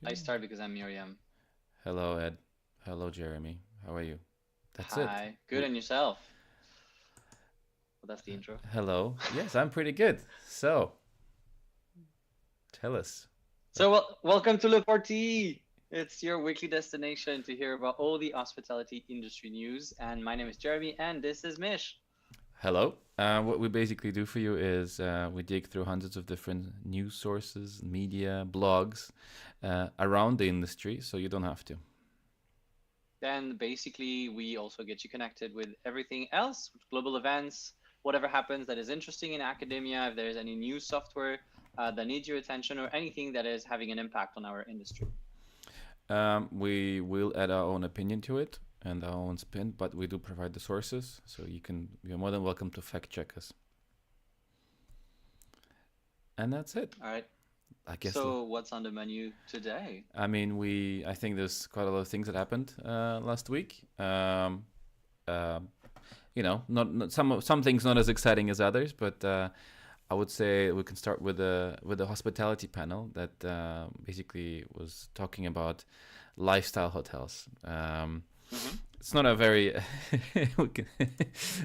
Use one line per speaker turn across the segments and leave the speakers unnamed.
I
Okay.
start because I'm Miriam.
Hello, Ed. Hello, Jeremy. How are you? That's it.
Hi. Good,
We,
and yourself? Well, that's the intro.
hello. Yes, I'm pretty good. So, tell us. What?
So, welcome to Le Parti. It's your weekly destination to hear about all the hospitality industry news. And my name is Jeremy, and this is Mish.
Hello. What we basically do for you is we dig through hundreds of different news sources, media, blogs around the industry, so you don't have to.
Then, basically, we also get you connected with everything else, global events, whatever happens that is interesting in academia. If there's any new software that needs your attention, or anything that is having an impact on our industry.
We will add our own opinion to it and our own spin, but we do provide the sources, so you're more than welcome to fact check us. And that's it.
All right.
I guess.
So, what's on the menu today?
I think there's quite a lot of things that happened last week. Uh, not some things not as exciting as others, but I would say we can start with the hospitality panel that basically was talking about lifestyle hotels.
Mm-hmm.
It's not a very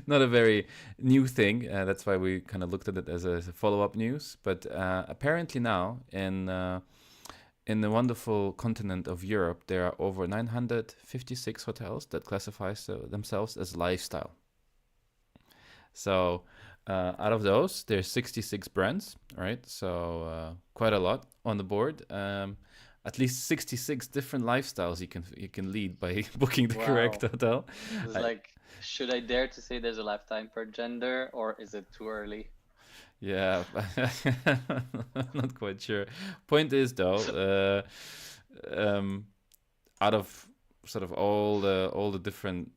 not a very new thing. That's why we kind of looked at it as a follow up news. But apparently now in the wonderful continent of Europe, there are over 956 hotels that classify themselves as lifestyle. So, out of those, there's 66 brands, right? So, quite a lot on the board. At least 66 different lifestyles you can lead by booking the correct
Wow.
hotel.
It's
I,
like, should I dare to say there's a lifetime per gender, or is it too early?
yeah, not quite sure. Point is though, um, out of sort of all the different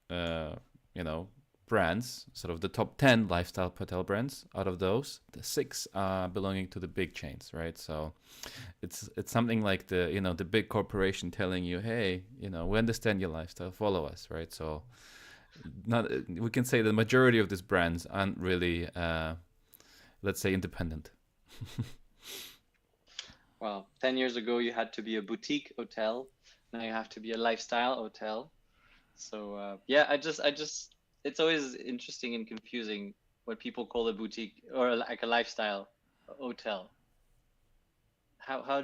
uh, you know brands, sort of the top 10 lifestyle hotel brands, out of those the six are belonging to the big chains, right? So it's something like the big corporation telling you, hey, we understand your lifestyle, follow us, right? So not we can say the majority of these brands aren't really let's say independent.
Well, 10 years ago, you had to be a boutique hotel. Now you have to be a lifestyle hotel. So, yeah, it's always interesting and confusing what people call a boutique or like a lifestyle hotel. How how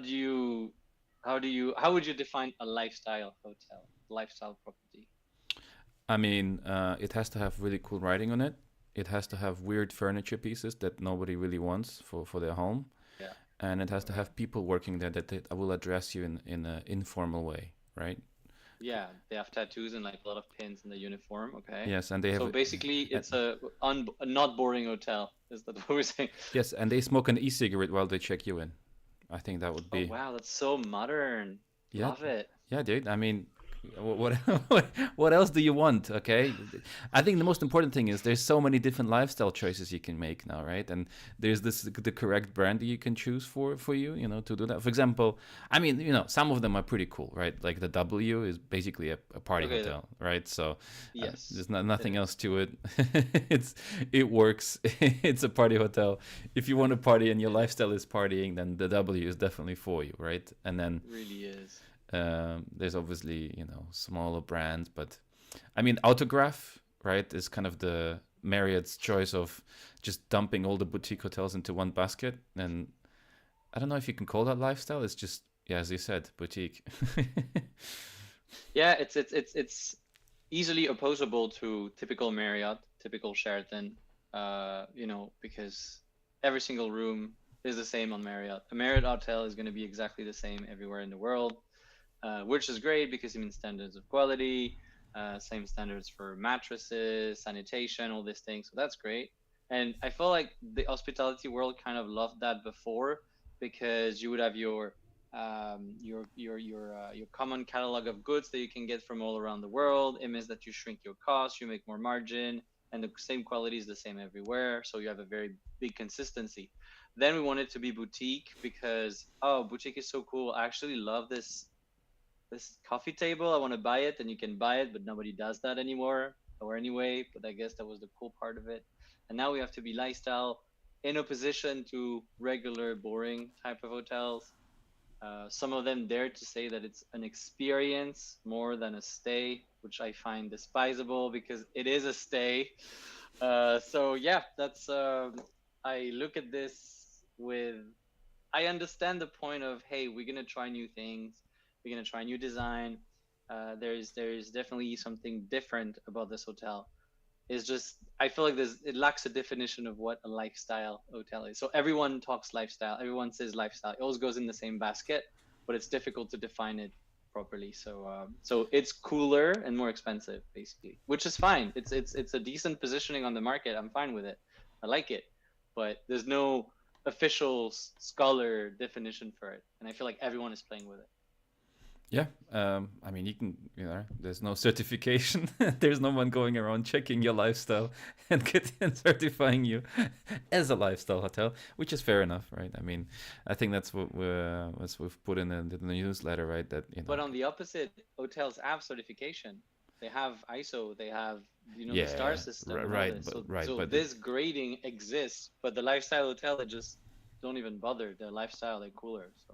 would you define a lifestyle hotel, lifestyle property?
I mean, it has to have really cool writing on it. It has to have weird furniture pieces that nobody really wants for their home,
Yeah.
and it has to
Okay.
have people working there that will address you in an informal way, right?
Yeah, they have tattoos and like a lot of pins in the uniform. Okay.
Yes, and they
So
have
basically,
and,
it's a not boring hotel. Is that what we're saying?
yes, and they smoke an e-cigarette while they check you in. I think that would
Oh
be
wow, that's so modern.
yeah,
Love it.
yeah, dude. I mean, what what else do you want? Okay, I think the most important thing is there's so many different lifestyle choices you can make now, right? And there's the correct brand that you can choose for you, to do that. For example, I mean, some of them are pretty cool, right? Like the W is basically a party
Okay,
hotel, right? So
yes,
there's not
it
nothing else
is.
to it. It works. It's a party hotel. If you want to party and your
It
lifestyle is partying, then the W is definitely for you, right? And then
really is.
there's obviously smaller brands, but I mean Autograph, right, is kind of the Marriott's choice of just dumping all the boutique hotels into one basket. And I don't know if you can call that lifestyle. It's just, yeah, as you said, boutique.
Yeah, it's easily opposable to typical Marriott, typical Sheraton, because every single room is the same on Marriott. A Marriott hotel is going to be exactly the same everywhere in the world, which is great because it means standards of quality, same standards for mattresses, sanitation, all these things. So that's great. And I feel like the hospitality world kind of loved that before because you would have your common catalog of goods that you can get from all around the world. It means that you shrink your costs, you make more margin, and the same quality is the same everywhere. So you have a very big consistency. Then we want it to be boutique because oh, boutique is so cool. I actually love this coffee table. I want to buy it, and you can buy it, but nobody does that anymore. Or anyway, but I guess that was the cool part of it. And now we have to be lifestyle in opposition to regular boring type of hotels. Some of them dare to say that it's an experience more than a stay, which I find despisable because it is a stay. So yeah, that's I look at this with I understand the point of, hey, we're gonna try new things, we're gonna try new design. There's definitely something different about this hotel. It's just I feel like it lacks a definition of what a lifestyle hotel is. So everyone talks lifestyle, everyone says lifestyle. It always goes in the same basket, but it's difficult to define it properly. So it's cooler and more expensive, basically, which is fine. It's a decent positioning on the market. I'm fine with it. I like it, but there's no official scholar definition for it, and I feel like everyone is playing with it.
Yeah, I mean, there's no certification. There's no one going around checking your lifestyle and and certifying you as a lifestyle hotel, which is fair enough, right? I mean, I think that's what we've put in the newsletter, right? That
But on the opposite, hotels have certification. They have ISO. They have the star system.
Right,
but this grading exists, but the lifestyle hotel, they just don't even bother. Their lifestyle, they're cooler. So.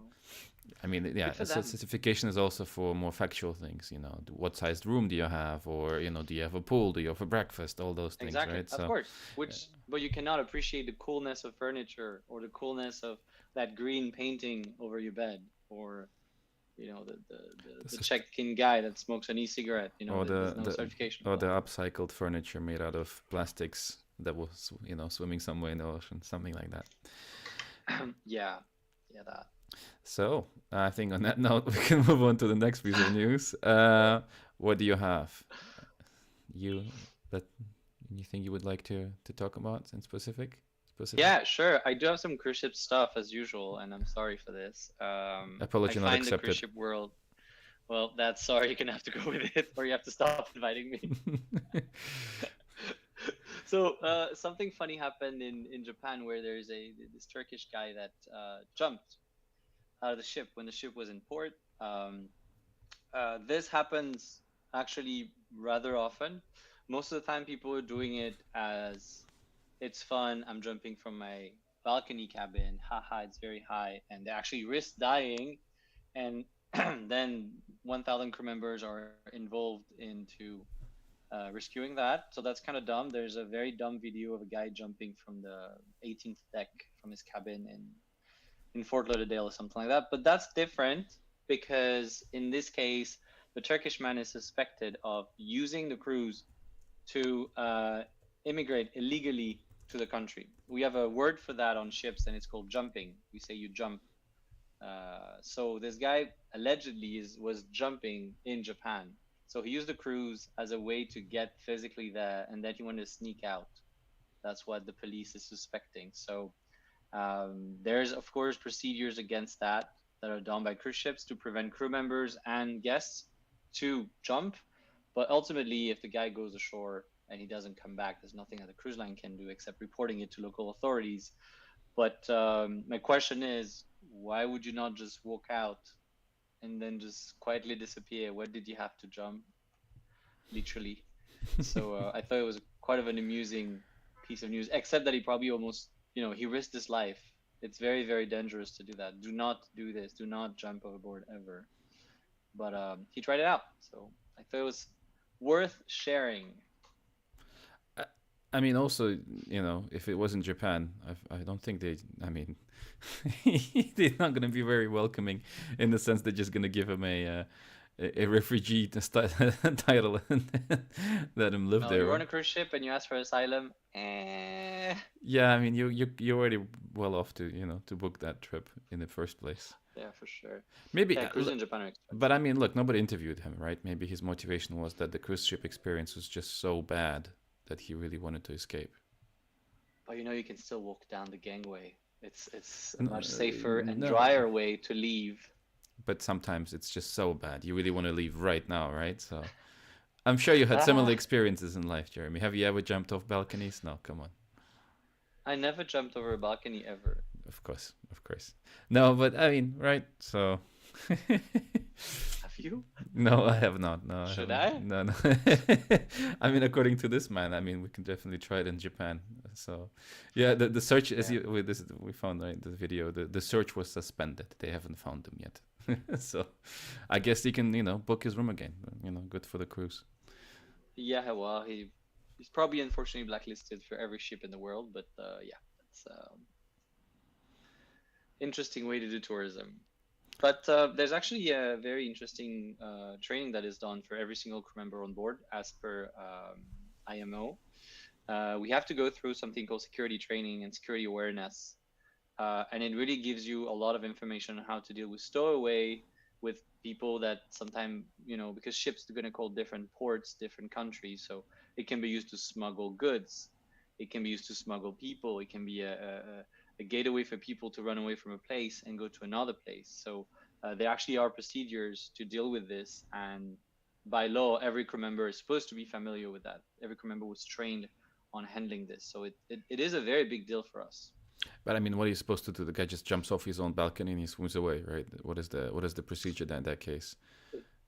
I mean, yeah, certification is also for more factual things, what sized room do you have, or, do you have a pool, do you have a breakfast, all those things,
exactly.
right?
Of course, but you cannot appreciate the coolness of furniture or the coolness of that green painting over your bed, or, the check-in guy that smokes an e-cigarette,
or
there's no certification.
Or the upcycled furniture made out of plastics that was, swimming somewhere in the ocean, something like that.
Yeah, that.
So I think on that note, we can move on to the next piece of news. What do you have? You think you would like to talk about in specific?
Yeah, sure. I do have some cruise ship stuff as usual, and I'm sorry for this.
Apology not accepted.
The cruise ship world. Well, that's sorry. You're gonna have to go with it, or you have to stop inviting me. So something funny happened in Japan, where there's this Turkish guy that jumped out of the ship when the ship was in port. This happens actually rather often. Most of the time, people are doing it as it's fun. I'm jumping from my balcony cabin. Haha, it's very high, and they actually risk dying. And then 1,000 crew members are involved into rescuing that. So that's kind of dumb. There's a very dumb video of a guy jumping from the 18th deck from his cabin in Fort Lauderdale or something like that. But that's different because in this case, the Turkish man is suspected of using the cruise to immigrate illegally to the country. We have a word for that on ships, and it's called jumping. We say you jump. So this guy allegedly was jumping in Japan. So he used the cruise as a way to get physically there, and then he wanted to sneak out. That's what the police is suspecting. So there's, of course, procedures against that are done by cruise ships to prevent crew members and guests to jump. But ultimately, if the guy goes ashore and he doesn't come back, there's nothing that the cruise line can do except reporting it to local authorities. But my question is, why would you not just walk out and then just quietly disappear? Where did you have to jump? Literally. So I thought it was quite of an amusing piece of news, except that he probably almost, he risked his life. It's very, very dangerous to do that. Do not do this. Do not jump overboard ever. But he tried it out. So I thought it was worth sharing.
I mean, also, if it was in Japan, I don't think they're not going to be very welcoming, in the sense they're just going to give him a refugee title and let him live there.
You're on a cruise ship and you ask for asylum.
Yeah, I mean, you're already well off to to book that trip in the first place.
Yeah, for sure.
Maybe
cruise in Japan are expensive.
But I mean, look, nobody interviewed him, right? Maybe his motivation was that the cruise ship experience was just so bad that he really wanted to escape.
But you can still walk down the gangway. It's a much safer and drier way to leave.
But sometimes it's just so bad. You really want to leave right now, right? So I'm sure you had similar experiences in life, Jeremy. Have you ever jumped off balconies? No, come on.
I never jumped over a balcony ever.
Of course. No, but I mean, right? So.
Have you?
No, I have not. No.
Should I?
No. I mean, according to this man, we can definitely try it in Japan. So, yeah, the search as
Yeah.
you with this we found right the video the search was suspended. They haven't found him yet. So, I guess he can book his room again. Good for the cruise.
Yeah, well, he's probably unfortunately blacklisted for every ship in the world, but yeah, that's interesting way to do tourism. But there's actually a very interesting training that is done for every single crew member on board, as per IMO. We have to go through something called security training and security awareness, and it really gives you a lot of information on how to deal with stowaway, with people that sometimes, because ships are going to call different ports, different countries, so it can be used to smuggle goods, it can be used to smuggle people, it can be a gateway for people to run away from a place and go to another place. So there actually are procedures to deal with this, and by law, every crew member is supposed to be familiar with that. Every crew member was trained on handling this, so it is a very big deal for us.
But I mean, what are you supposed to do? The guy just jumps off his own balcony and he swims away, right? What is the procedure then in that case?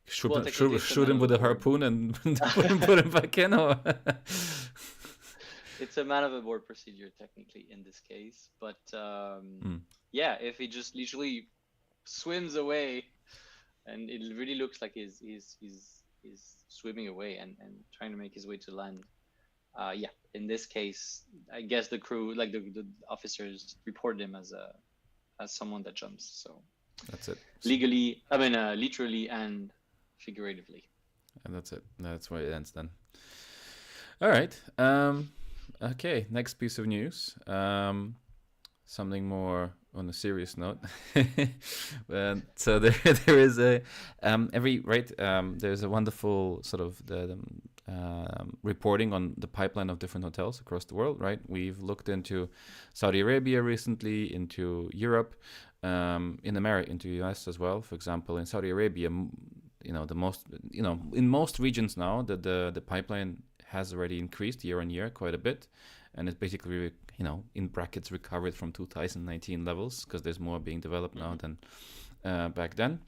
Shoot
Well,
him,
technically,
shoot,
it's a
shoot
man
him with a
overboard.
harpoon and put him back in, or
It's a man overboard procedure technically in this case, but
Hmm.
yeah, if he just literally swims away, and it really looks like he's swimming away and trying to make his way to land. Yeah, in this case, I guess the crew, like the officers, report him as someone that jumps. So
That's it.
legally, I mean, literally and figuratively.
And that's it. That's where it ends then. All right. Okay. Next piece of news. Something more on a serious note. So there is a there's a wonderful sort of the reporting on the pipeline of different hotels across the world. Right. We've looked into Saudi Arabia recently, into Europe, in America, into US as well. For example, in Saudi Arabia, the most, in most regions now, the pipeline has already increased year on year quite a bit, and it's basically, in brackets, recovered from 2019 levels, because there's more being developed now than back then.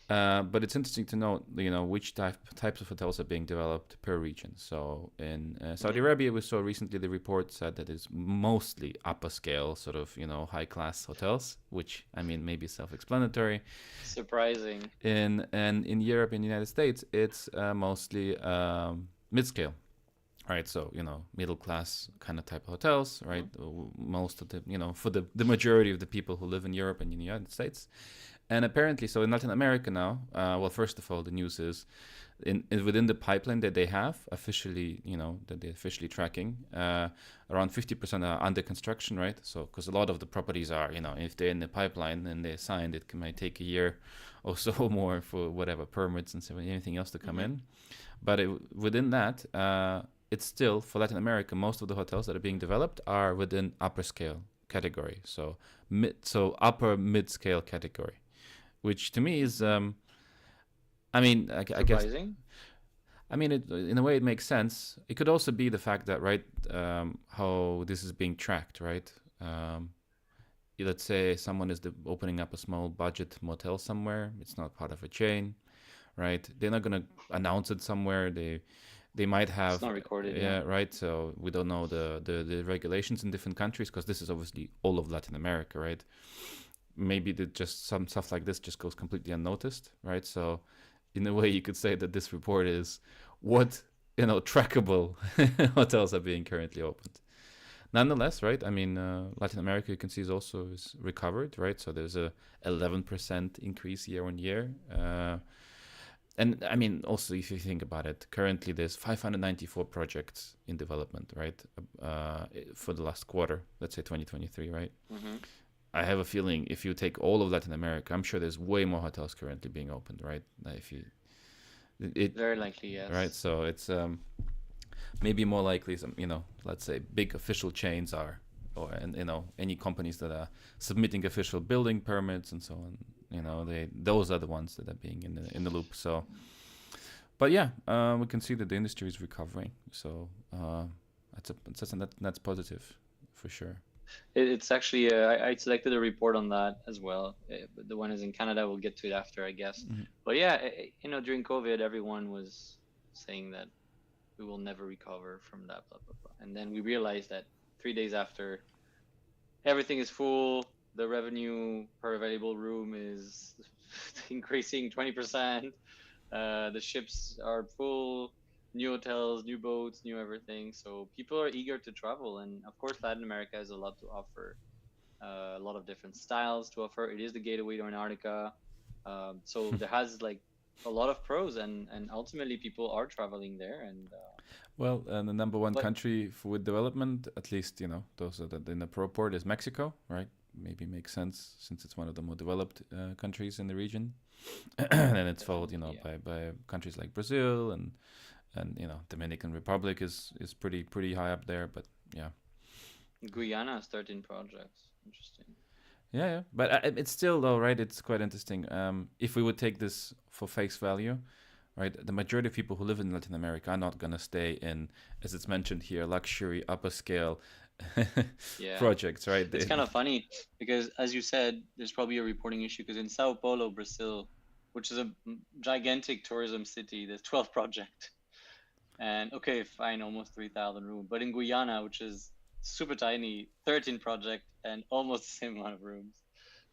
But it's interesting to note, which types of hotels are being developed per region. So in Saudi Arabia, we saw recently the report said that it's mostly upper scale, sort of, high class hotels, which, I mean, maybe self-explanatory.
Surprising.
And in Europe and the United States, it's mostly mid-scale. Right, so middle class kind of type of hotels, right? Most of the for the majority of the people who live in Europe and in the United States, and apparently, so in Latin America now, well, first of all, the news is within the pipeline that they have officially, that they're officially tracking, around 50% are under construction, right? So because a lot of the properties are, if they're in the pipeline and they're signed, it might take a year or so more for whatever permits and anything else to come in. But within that, it's still, for Latin America, most of the hotels that are being developed are within upper scale category, so upper mid scale category, which to me is, I guess,
Surprising.
I mean, in a way, it makes sense. It could also be the fact that, right, how this is being tracked, right? Let's say someone is opening up a small budget motel somewhere. It's not part of a chain, right? They're not going to announce it somewhere. They might have,
It's not recorded.
yeah, right. So we don't know the regulations in different countries, because this is obviously all of Latin America, right? Maybe just some stuff like this just goes completely unnoticed, right? So in a way, you could say that this report is what trackable hotels are being currently opened. Nonetheless, right? I mean, Latin America, you can see, is recovered, right? So there's a 11% increase year on year. And I mean, also, if you think about it, currently there's 594 projects in development, right? For the last quarter, let's say 2023, right? I have a feeling if you take all of Latin America, I'm sure there's way more hotels currently being opened, right?
Very likely, yes.
Right. So it's maybe more likely some, let's say big official chains are, and any companies that are submitting official building permits and so on. Those are the ones that are being in the loop. So, but yeah, we can see that the industry is recovering. So that's positive for sure.
It's actually I selected a report on that as well. But the one is in Canada. We'll get to it after, I guess. But yeah, during COVID, everyone was saying that we will never recover from that, blah blah blah. And then we realized that 3 days after, everything is full. The revenue per available room is increasing 20%. The ships are full, new hotels, new boats, new everything. So people are eager to travel, and of course, Latin America has a lot to offer, a lot of different styles to offer. It is the gateway to Antarctica, so there has like a lot of pros, and ultimately people are traveling there. And
Well, the number one
but
country for, with development, at least, you know, those are the, in the pro port is Mexico, right? Maybe makes sense since it's one of the more developed countries in the region. And then it's followed, you
definitely,
know,
yeah.
by countries like Brazil and you know, Dominican Republic is pretty high up there. But yeah,
Guyana has 13 projects. Interesting.
yeah. But it's still though, right? It's quite interesting. If we would take this for face value, right? The majority of people who live in Latin America are not gonna stay in, as it's mentioned here, luxury upper scale
Yeah.
projects, right?
It's kind of funny because, as you said, there's probably a reporting issue because in Sao Paulo, Brazil, which is a gigantic tourism city, there's 12 projects. And okay, fine, almost 3,000 rooms. But in Guyana, which is super tiny, 13 project and almost the same amount of rooms.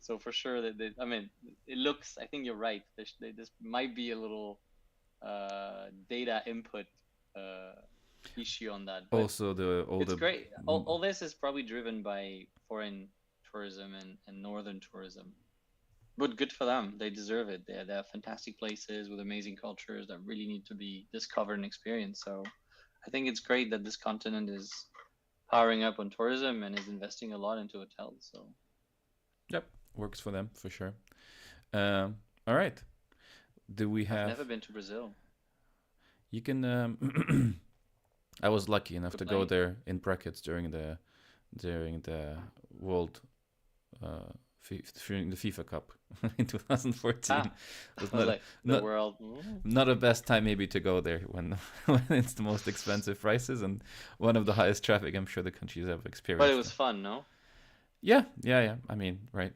So for sure that I mean, it looks. I think you're right. This might be a little data input uh, issue on that, but
Also, the
it's
older.
great. All this is probably driven by foreign tourism and northern tourism. But good for them. They deserve it. They're fantastic places with amazing cultures that really need to be discovered and experienced. So I think it's great that this continent is powering up on tourism and is investing a lot into hotels. So
Yep, works for them for sure. All right. Do we
I've
have?
never been to Brazil.
You can. I was lucky enough
Good
to go
planning.
there in brackets during the World during the FIFA Cup in 2014.
Ah,
It was
I was
not
like the
not
world. Mm.
not a best time maybe to go there when when it's the most expensive prices and one of the highest traffic I'm sure the country's ever
But it
experienced.
was fun, no?
Yeah. I mean, right.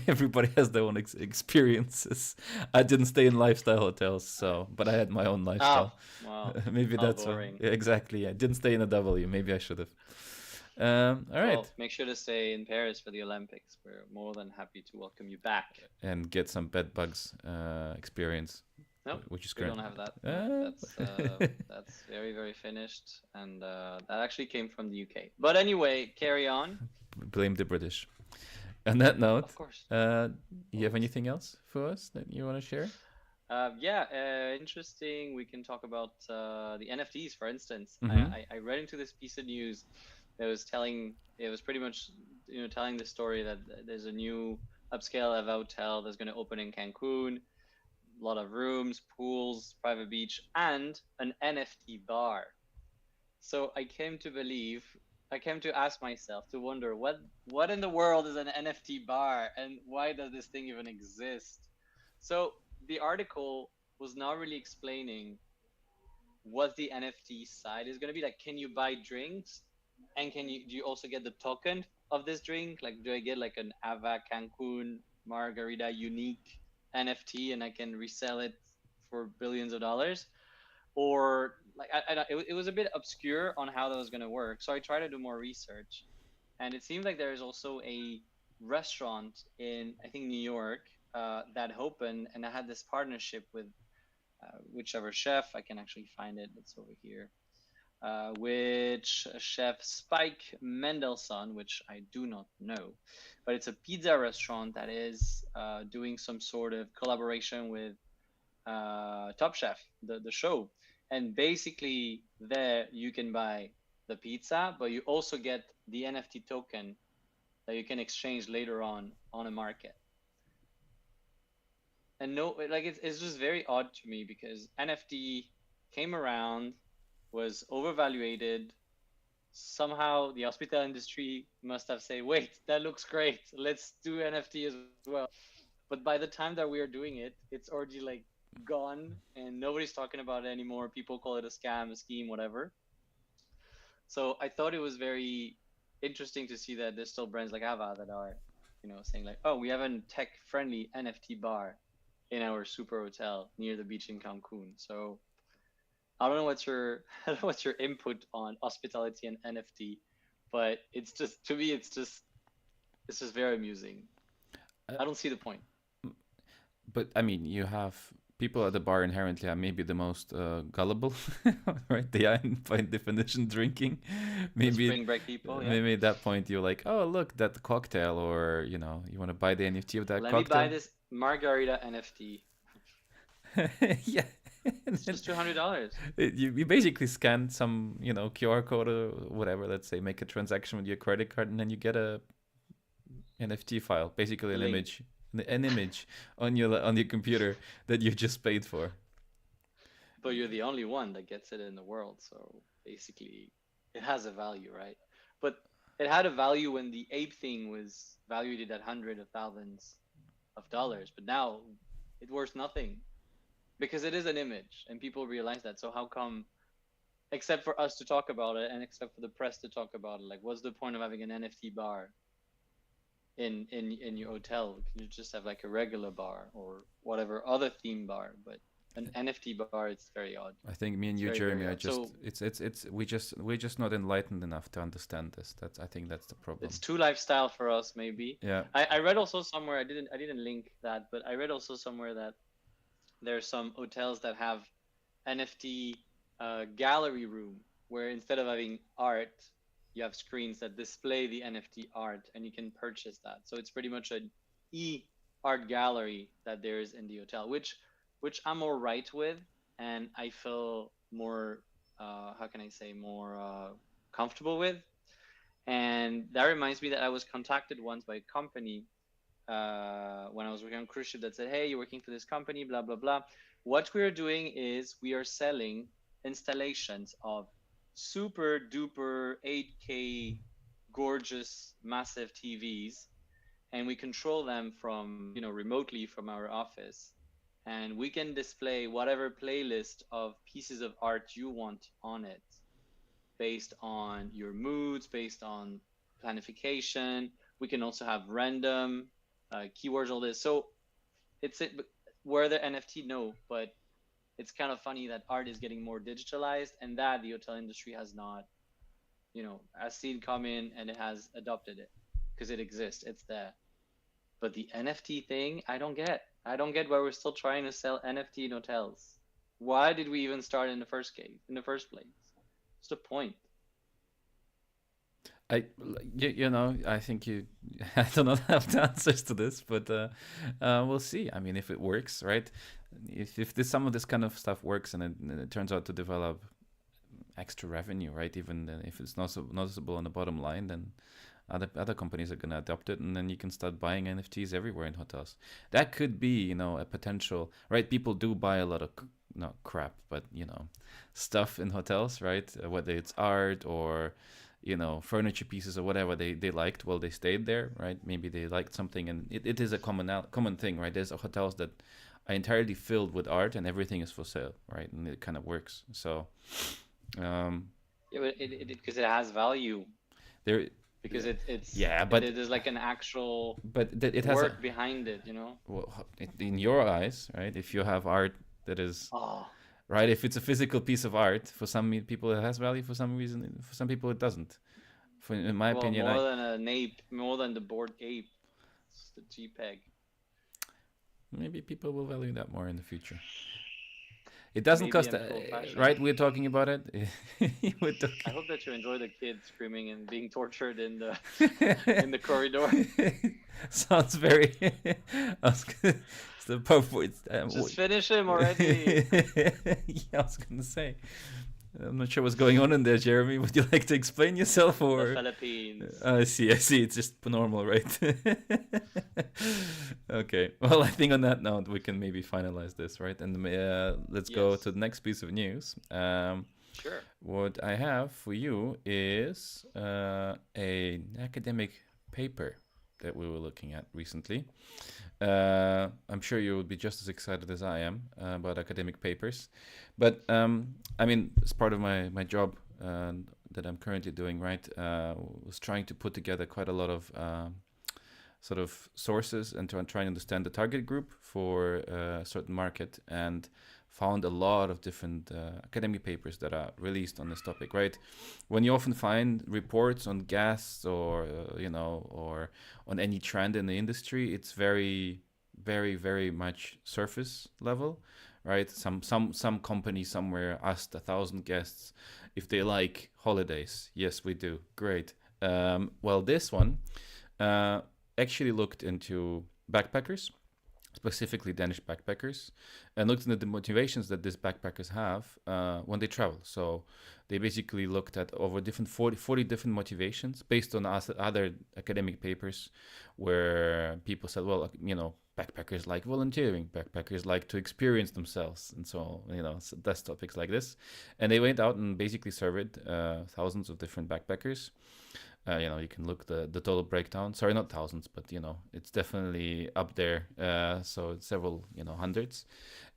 Everybody has their own experiences. I didn't stay in lifestyle hotels, so but I had my own
Oh,
lifestyle.
wow.
Maybe
How
that's why.
boring.
Yeah, exactly. I didn't stay in a W. Maybe I should have. All right,
Well, make sure to stay in Paris for the Olympics. We're more than happy to welcome you back.
and get some bed bugs experience,
Nope,
which is
we
current.
don't have that. No,
Uh,
that's very, very finished, and that actually came from the UK. But anyway, carry on.
blame the British. On that note,
Of course,
you have
always.
anything else for us that you want to share?
Yeah, interesting. We can talk about the NFTs, for instance.
Mm-hmm.
I read into this piece of news that was telling, it was pretty much, telling the story that there's a new upscale Eva hotel that's going to open in Cancun, a lot of rooms, pools, private beach, and an NFT bar. So I came to ask myself, to wonder what in the world is an NFT bar and why does this thing even exist? So the article was not really explaining what the NFT side is going to be. Like, can you buy drinks, and do you also get the token of this drink? Like, do I get like an Ava Cancun margarita unique NFT and I can resell it for billions of dollars? Or like it was a bit obscure on how that was going to work. So I tried to do more research, and it seems like there is also a restaurant in, I think, New York, that opened, and I had this partnership with whichever chef. I can actually find it. It's over here. Which chef Spike Mendelssohn, which I do not know, but it's a pizza restaurant that is doing some sort of collaboration with Top Chef, the show. And basically, there you can buy the pizza, but you also get the NFT token that you can exchange later on a market. And no, like it's just very odd to me because NFT came around, was overvaluated. Somehow the hospital industry must have said, wait, that looks great. Let's do NFT as well. But by the time that we are doing it, it's already like gone and nobody's talking about it anymore. People call it a scam, a scheme, whatever. So I thought it was very interesting to see that there's still brands like Ava that are, saying like, oh, we have a tech-friendly NFT bar in our super hotel near the beach in Cancun. So I don't know what's your I don't know what's your input on hospitality and NFT but it's just, to me, it's just very amusing.
Uh,
I don't see the point.
but I mean, you have people at the bar inherently are maybe the most gullible, right? They are by definition drinking.
The
Maybe,
spring break people, yeah.
maybe at that point you're like, oh look, that cocktail, or you want to buy the NFT of that
Let me buy
cocktail.
this margarita NFT.
Yeah. And
It's
then
just $200.
you basically scan some QR code or whatever. Let's say make a transaction with your credit card, and then you get a NFT file, basically
Link.
an image on your computer that you just paid for.
But you're the only one that gets it in the world, so basically it has a value, right? But it had a value when the ape thing was valued at hundreds of thousands of dollars, but now it worth nothing because it is an image and people realize that. So how come, except for us to talk about it and except for the press to talk about it, like what's the point of having an NFT bar in your hotel? You just have like a regular bar or whatever other theme bar, but an NFT bar, it's very odd.
I think me and
It's
you,
very,
Jeremy,
very
are
odd. So
it's we're just not enlightened enough to understand this. I think that's the
it's
problem.
too lifestyle for us, maybe.
Yeah.
I read also somewhere, I didn't link that, but I read also somewhere that there's some hotels that have NFT gallery room where instead of having art, you have screens that display the NFT art and you can purchase that. So it's pretty much an e art gallery that there is in the hotel, which I'm all right with, and I feel more how can I say, more comfortable with. And that reminds me that I was contacted once by a company when I was working on cruise ship that said, "Hey, you're working for this company, blah blah blah. What we are doing is we are selling installations of super duper 8K gorgeous massive TVs, and we control them from remotely from our office, and we can display whatever playlist of pieces of art you want on it, based on your moods, based on planification. We can also have random keywords, all this. So it's it. Were there NFT? No, but it's kind of funny that art is getting more digitalized, and that the hotel industry has not, has seen come in and it has adopted it because it exists. It's there. But the NFT thing, I don't get. I don't get why we're still trying to sell NFT in hotels. Why did we even start in the first case, in the first place? What's the point?
I I think you I do not have the answers to this, but we'll see. I mean, if it works, right? If some of this kind of stuff works and it turns out to develop extra revenue, right? Even if it's not so noticeable on the bottom line, then other companies are gonna adopt it, and then you can start buying NFTs everywhere in hotels. That could be, a potential, right? People do buy a lot of not crap, but stuff in hotels, right? Whether it's art or furniture pieces or whatever they liked while they stayed there, right? Maybe they liked something, and it is a common thing, right? There's hotels that are entirely filled with art and everything is for sale, right? And it kind of works. So um,
Yeah, but because it has value,
there,
because
yeah, but
it is like an actual
it has
work behind it.
well, in your eyes, right? If you have art that is
Oh,
right, if it's a physical piece of art, for some people it has value. For some reason, for some people it doesn't. In my
well,
opinion,
more than an ape, more than the board ape, it's the JPEG.
maybe people will value that more in the future. It doesn't
Maybe
cost,
I'm too old-fashioned.
right? We're talking about it. We're
I
talking.
hope that you enjoy the kids screaming and being tortured in the in the corridor.
Sounds very. I was gonna, it's the perfect.
Just finish him already.
Yeah, I was gonna say. I'm not sure what's going on in there, Jeremy. Would you like to explain yourself,
The
or?
Philippines.
I see. I see. It's just normal, right? Okay. Well, I think on that note, we can maybe finalize this, right? And let's go to
Yes.
the next piece of news.
Sure.
What I have for you is an academic paper that we were looking at recently. I'm sure you will be just as excited as I am about academic papers. But I mean, as part of my job that I'm currently doing, right, was trying to put together quite a lot of sort of sources and try and understand the target group for a certain market, and found a lot of different academic papers that are released on this topic, right? When you often find reports on gas or or on any trend in the industry, it's very, very, very much surface level, right? Some company somewhere asked 1,000 guests if they like holidays. Yes, we do. Great. Well, this one uh, actually looked into backpackers, specifically Danish backpackers, and looked into the motivations that these backpackers have when they travel. So they basically looked at over 40 different motivations based on other academic papers where people said, well, backpackers like volunteering, backpackers like to experience themselves, and so that's topics like this. And they went out and basically surveyed thousands of different backpackers. You can look the total breakdown. Sorry, not thousands, but it's definitely up there. So it's several, hundreds,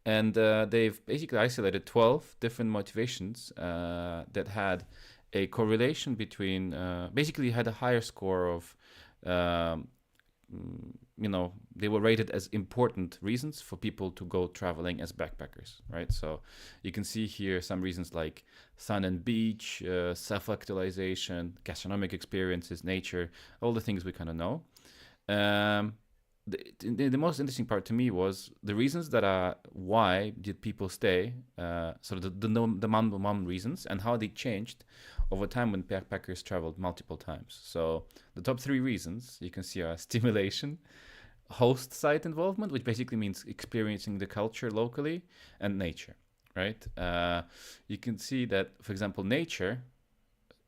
and they've basically isolated 12 different motivations that had a correlation between, basically had a higher score of, um, they were rated as important reasons for people to go traveling as backpackers, right? So you can see here some reasons like sun and beach, self-actualization, gastronomic experiences, nature, all the things we kind of know. Um, the most interesting part to me was the reasons that are why did people stay, sort of the mom reasons, and how they changed over time when backpackers traveled multiple times. So the top 3 reasons you can see are stimulation, host site involvement, which basically means experiencing the culture locally, and nature, right? You can see that, for example, nature,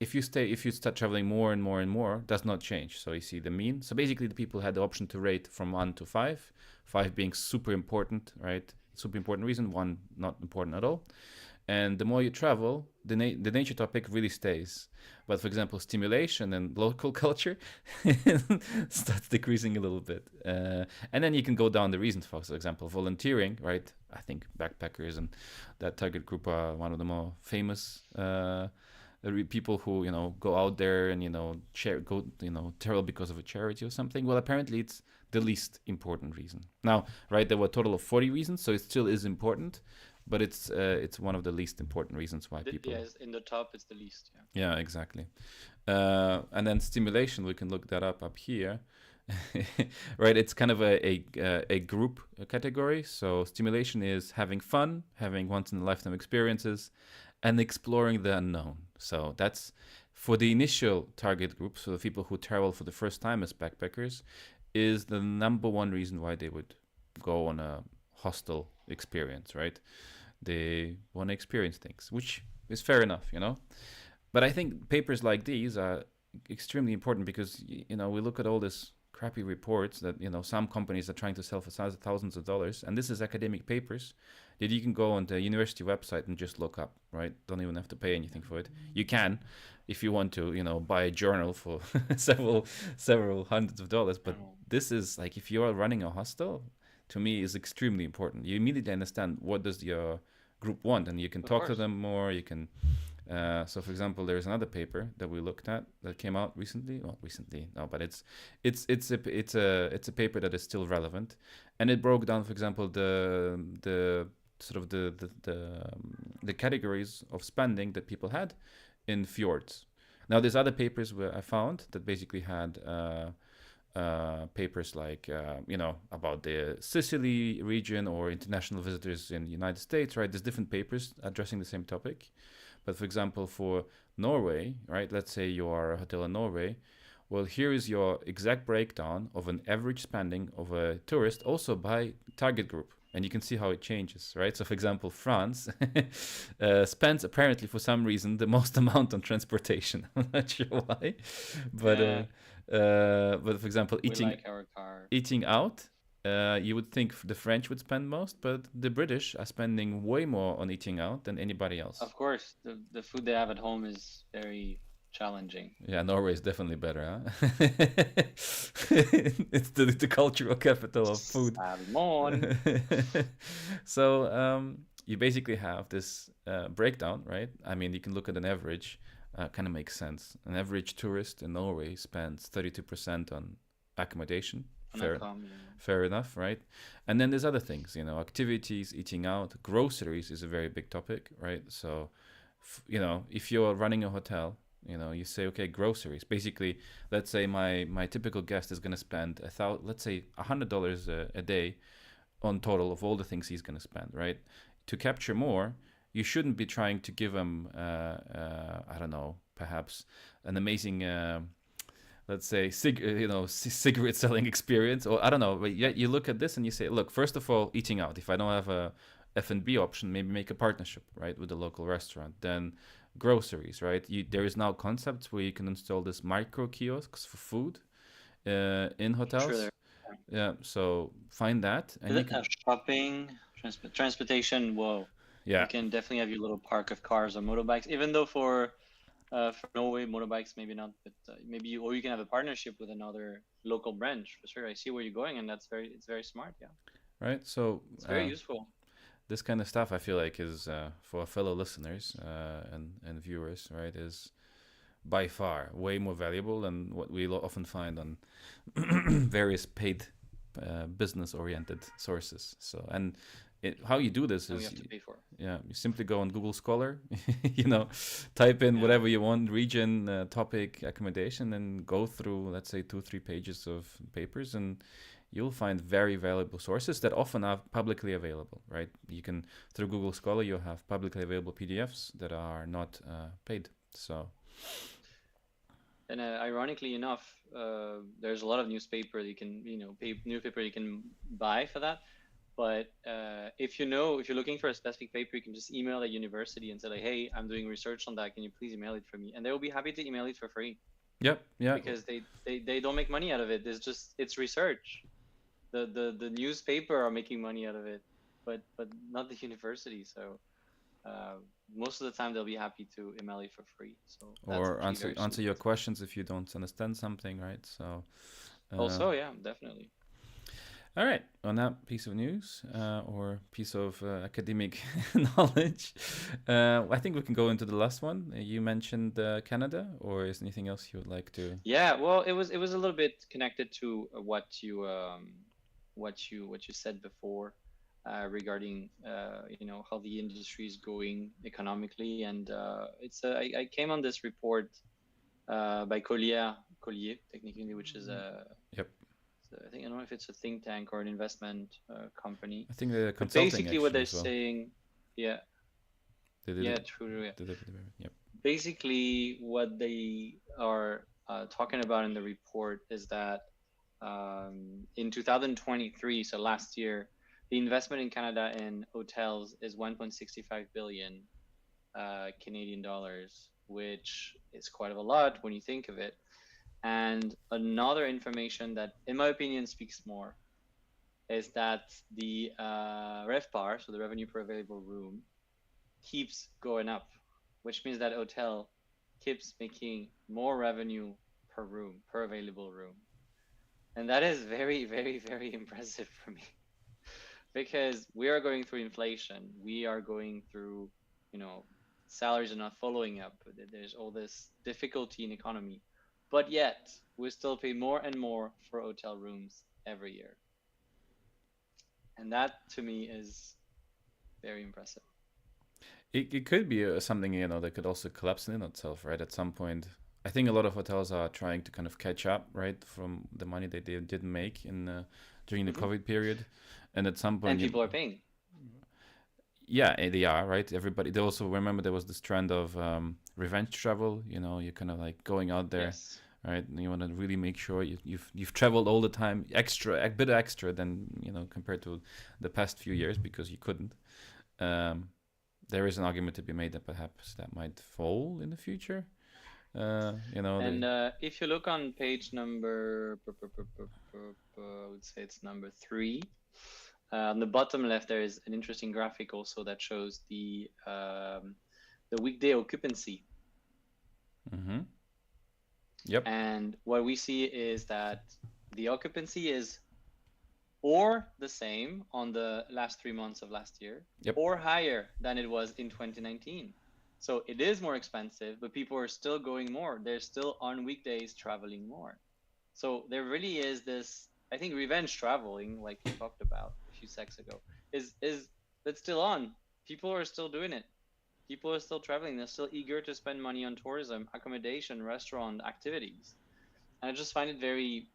if you start traveling more and more and more, does not change. So you see the mean. So basically the people had the option to rate from 1 to 5, 5 being super important, right? Super important reason, 1 not important at all. And the more you travel, the nature topic really stays. But for example, stimulation and local culture starts decreasing a little bit. And then you can go down the reasons for example, volunteering, right? I think backpackers and that target group are one of the more famous people who go out there and travel because of a charity or something. Well, apparently it's the least important reason. Now, right, there were a total of 40 reasons, so it still is important, but it's one of the least important reasons why people.
Yes, in the top, it's the least.
Yeah, exactly. And then stimulation, we can look that up here. Right, it's kind of a group category. So stimulation is having fun, having once in a lifetime experiences, and exploring the unknown. So that's for the initial target group. So the people who travel for the first time as backpackers is the number 1 reason why they would go on a hostel experience, right? They want to experience things, which is fair enough, But I think papers like these are extremely important because, we look at all this crappy reports that, some companies are trying to sell for thousands of dollars. And this is academic papers that you can go on the university website and just look up, right? Don't even have to pay anything for it. You can, if you want to, buy a journal for several hundreds of dollars. But this is like, if you're running a hostel, to me is extremely important. You immediately understand what does your group want, and you can talk to them more. You can. So, for example, there's another paper that we looked at that came out recently. Well, recently, no, but it's a paper that is still relevant, and it broke down, for example, the sort of the categories of spending that people had in fjords. Now, there's other papers where I found that basically had. Papers like about the Sicily region or international visitors in the United States, right? There's different papers addressing the same topic. But for example, for Norway, right? Let's say you are a hotel in Norway. Well, here is your exact breakdown of an average spending of a tourist, also by target group. And you can see how it changes, right? So, for example, France spends apparently for some reason the most amount on transportation. I'm not sure why, but for example, eating out, you would think the French would spend most, but the British are spending way more on eating out than anybody else.
Of course, the food they have at home is very challenging.
Yeah, Norway is definitely better, huh? It's the cultural capital of food.
Salmon.
So you basically have this breakdown, right? I mean, you can look at an average. Kind of makes sense. An average tourist in Norway spends 32% on accommodation.
On
Fair,
com, yeah.
fair enough, right? And then there's other things, activities, eating out, groceries is a very big topic, right? So, if you're running a hotel, you say, okay, groceries. Basically, let's say my typical guest is going to spend let's say $100 a day on total of all the things he's going to spend, right? To capture more, you shouldn't be trying to give him, I don't know, perhaps an amazing, let's say, cigarette selling experience, or I don't know. But yet you look at this and you say, look, first of all, eating out. If I don't have a F&B option, maybe make a partnership, right, with the local restaurant. Then groceries, right? There is now concepts where you can install this micro kiosks for food in
Sure,
hotels.
there.
Yeah, so find that, and you
Does it
can.
have shopping, transportation? Whoa. You
Yeah,
can definitely have your little park of cars or motorbikes, even though for Norway, motorbikes maybe not, but maybe or you can have a partnership with another local branch for sure. I see where you're going, and it's very smart. Yeah,
right. So
it's very useful.
this kind of stuff, I feel like, is for our fellow listeners and viewers, right? Is by far way more valuable than what we often find on various paid business-oriented sources. So, and how you do this
And we
is,
have to pay for it.
yeah, you simply go on Google Scholar, type in
Yeah.
whatever you want, region, topic, accommodation, and go through, let's say, 2-3 pages of papers, and you'll find very valuable sources that often are publicly available, right? You can, through Google Scholar, you have publicly available PDFs that are not paid. So,
And ironically enough, there's a lot of newspaper that you can, newspaper you can buy for that. But if you're looking for a specific paper, you can just email a university and say like, hey, I'm doing research on that. Can you please email it for me? And they will be happy to email it for free
yep, yeah,
because they don't make money out of it. It's research. The newspaper are making money out of it, but not the university. So most of the time they'll be happy to email it for free. So that's
or
actually very
answer your
smooth.
questions if you don't understand something, right? So,
Also, yeah, definitely.
all right, on that piece of news or piece of academic knowledge, I think we can go into the last one. You mentioned Canada, or is anything else you would like to?
Yeah, well, it was a little bit connected to what you said before regarding how the industry is going economically, and I came on this report by Collier technically, which is
Yep,
I think I don't know if it's a think tank or an investment company,
I think they're
but
consulting
basically what
actually
they're
as well.
saying, yeah,
They did
yeah,
it.
true, yeah.
Yep.
Basically what they are talking about in the report is that in 2023, so last year, the investment in Canada in hotels is 1.65 billion Canadian dollars, which is quite a lot when you think of it. And another information that, in my opinion, speaks more is that the RevPAR, so the revenue per available room, keeps going up, which means that hotel keeps making more revenue per room, per available room. And that is very, very, very impressive for me because we are going through inflation. We are going through, salaries are not following up. There's all this difficulty in economy, but yet we still pay more and more for hotel rooms every year. And that to me is very impressive.
It could be something that could also collapse in itself, right? At some point, I think a lot of hotels are trying to kind of catch up, right, from the money that they didn't make in during the
Mm-hmm.
COVID period, and at some
And
point,
people are paying.
yeah, they are, right. Everybody. They also remember there was this trend of revenge travel. You're kind of like going out there,
Yes.
right? And you want to really make sure you've traveled all the time, a bit extra than compared to the past few years because you couldn't. Um, there is an argument to be made that perhaps that might fall in the future.
And if you look on page number, I would say it's number 3. On the bottom left, there is an interesting graphic also that shows the weekday occupancy.
Mm-hmm. Yep.
And what we see is that the occupancy is or the same on the last 3 months of last year,
Yep.
or higher than it was in 2019. So it is more expensive, but people are still going more. They're still on weekdays traveling more. So there really is this, I think, revenge traveling, like you talked about a few seconds ago, is that's still on. People are still doing it. People are still traveling. They're still eager to spend money on tourism, accommodation, restaurant activities. And I just find it very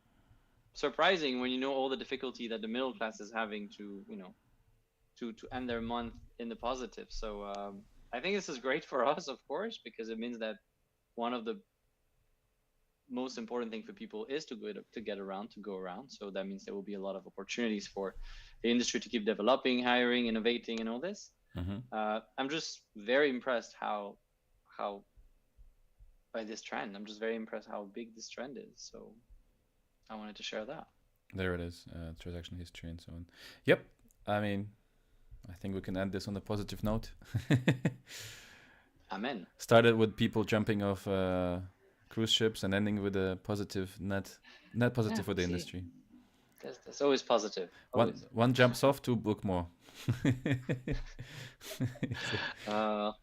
surprising when you know all the difficulty that the middle class is having to, to end their month in the positive. So I think this is great for us, of course, because it means that one of the most important thing for people is to get around, to go around. So that means there will be a lot of opportunities for the industry to keep developing, hiring, innovating, and all this. I'm just very impressed how by this trend. I'm just very impressed how big this trend is. So I wanted to share that.
There it is, transaction history and so on. Yep. I mean, I think we can end this on a positive note.
Amen.
Started with people jumping off cruise ships and ending with a positive net positive for the industry.
That's always positive. Always.
One jumps off, two book more.
Well.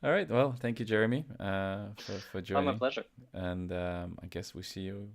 All right. Well, thank you, Jeremy, for joining.
My pleasure.
And I guess we see you